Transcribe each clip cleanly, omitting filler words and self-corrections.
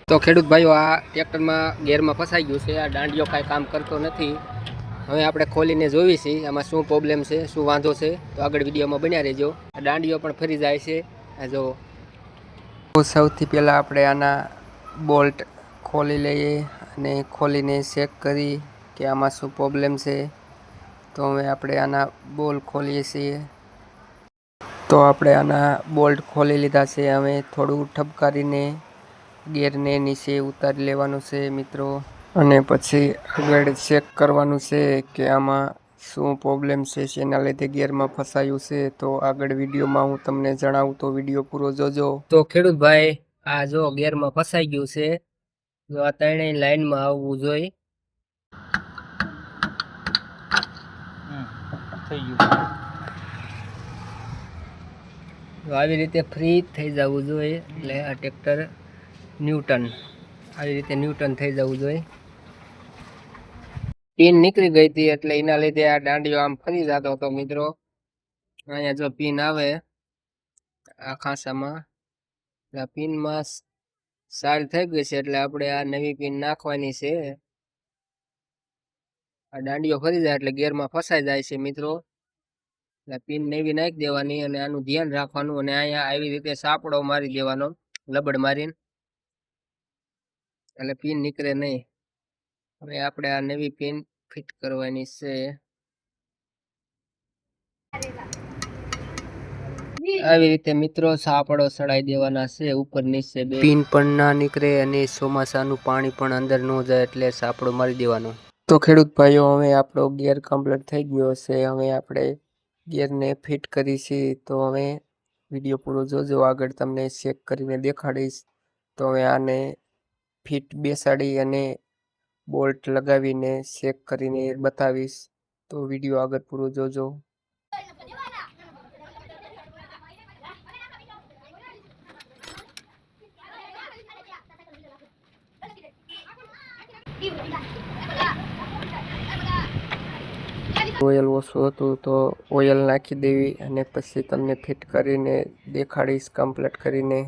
તો ખેડૂત ભાઈઓ આ ટ્રેક્ટરમાં ગેરમાં ફસાઈ ગયું છે। આ દાંડિયો કાંઈ કામ કરતો નથી। હવે આપણે ખોલીને જોવી છીએ આમાં શું પ્રોબ્લેમ છે, શું વાંધો છે। તો આગળ વિડીયોમાં બન્યા રહેજો। આ દાંડિયો પણ ફરી જાય છે। આ જો સૌથી પહેલાં આપણે આના બોલ્ટ ખોલી લઈએ અને ખોલીને ચેક કરી કે આમાં શું પ્રોબ્લેમ છે। તો હવે આપણે આના બોલ ખોલીએ છીએ। તો આપણે આના બોલ્ટ ખોલી લીધા છે। હવે થોડું ઠપકારીને ગેરને નીચે ઉતારી લેવાનું છે મિત્રો, અને પછી આગળ ચેક કરવાનું છે કે આમાં શું પ્રોબ્લેમ છે, જેના લીધે ગેરમાં ફસાયું છે। તો આગળ વિડીયોમાં હું તમને જણાવું, તો વિડીયો પૂરો જોજો। તો ખેડૂત ભાઈ આ જો ગેરમાં ફસાઈ ગયું છે। જો આ ત્રણેય લાઈનમાં આવવું જોઈએ। થઈ ગયું। આવી રીતે ફ્રી થઈ જવું જોઈએ, એટલે આ ટ્રેક્ટર ન્યૂટન આવી રીતે ન્યૂટન થઈ જવું જોઈએ। પિન નીકળી ગઈ હતી એટલે એના લીધે આ દાંડિયો આમ ફરી જતો હતો મિત્રો। અહીંયા જો પિન આવે આ ખાંચામાં, આ પિનમાં સાલ થઈ ગઈ છે એટલે આપણે આ નવી પિન નાખવાની છે। આ દાંડિયો ફરી જાય એટલે ગેરમાં ફસાઈ જાય છે મિત્રો। પિન નવી નાખી દેવાની અને આનું ધ્યાન રાખવાનું, અને અહીંયા આવી રીતે સાપડો મારી દેવાનો લબડ મારીને, એટલે પિન નીકળે નહીં। હવે આપણે આ નવી પિન ફિટ કરવાની છે। આવી રીતે મિત્રો સાપડો સડાઈ દેવાના છે ઉપર નીચે બે, પિન પણ ના નીકળે અને ચોમાસાનું પાણી પણ અંદર ન જાય એટલે સાપડો મારી દેવાનો। તો ખેડૂત ભાઈઓ હવે આપણો ગેર કમ્પ્લીટ થઈ ગયો છે। હવે આપણે ગેરને ફિટ કરી છે। તો હવે વિડીયો પૂરો જોજો, આગળ તમને ચેક કરીને દેખાડીશ। તો હવે આને ફિટ બેસાડી અને બોલ્ટ લગાવીને ચેક કરીને બતાવીશ। તો વિડીયો આગળ પૂરો જોજો। ઓઇલ ઓછું હતું તો ઓઇલ નાખી દેવી અને પછી તમને ફિટ કરીને દેખાડીશ કમ્પ્લીટ કરીને।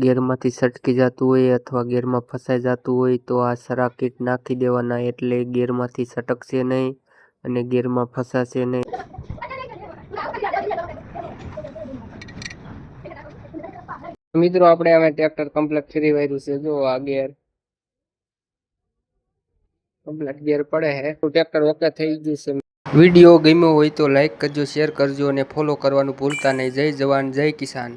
ગેરમાંથી સટકી જતું હોય અથવા ગેરમાં ફસાઈ જતું હોય તો આ સરાકીટ નાખી દેવાના, એટલે ગેરમાંથી સટકશે નહીં અને ગેરમાં ફસાશે નહીં। મિત્રો આપણે હવે ટ્રેક્ટર કમ્પ્લીટ ફરી વાર્યું છે। જો આ ગેર કમ્પ્લીટ ગેર પડે છે, ટ્રેક્ટર ઓકે થઈ ગયું છે। વિડીયો ગમ્યો હોય તો લાઈક કરજો, શેર કરજો અને ફોલો કરવાનું ભૂલતા નહીં। જય જવાન જય કિસાન।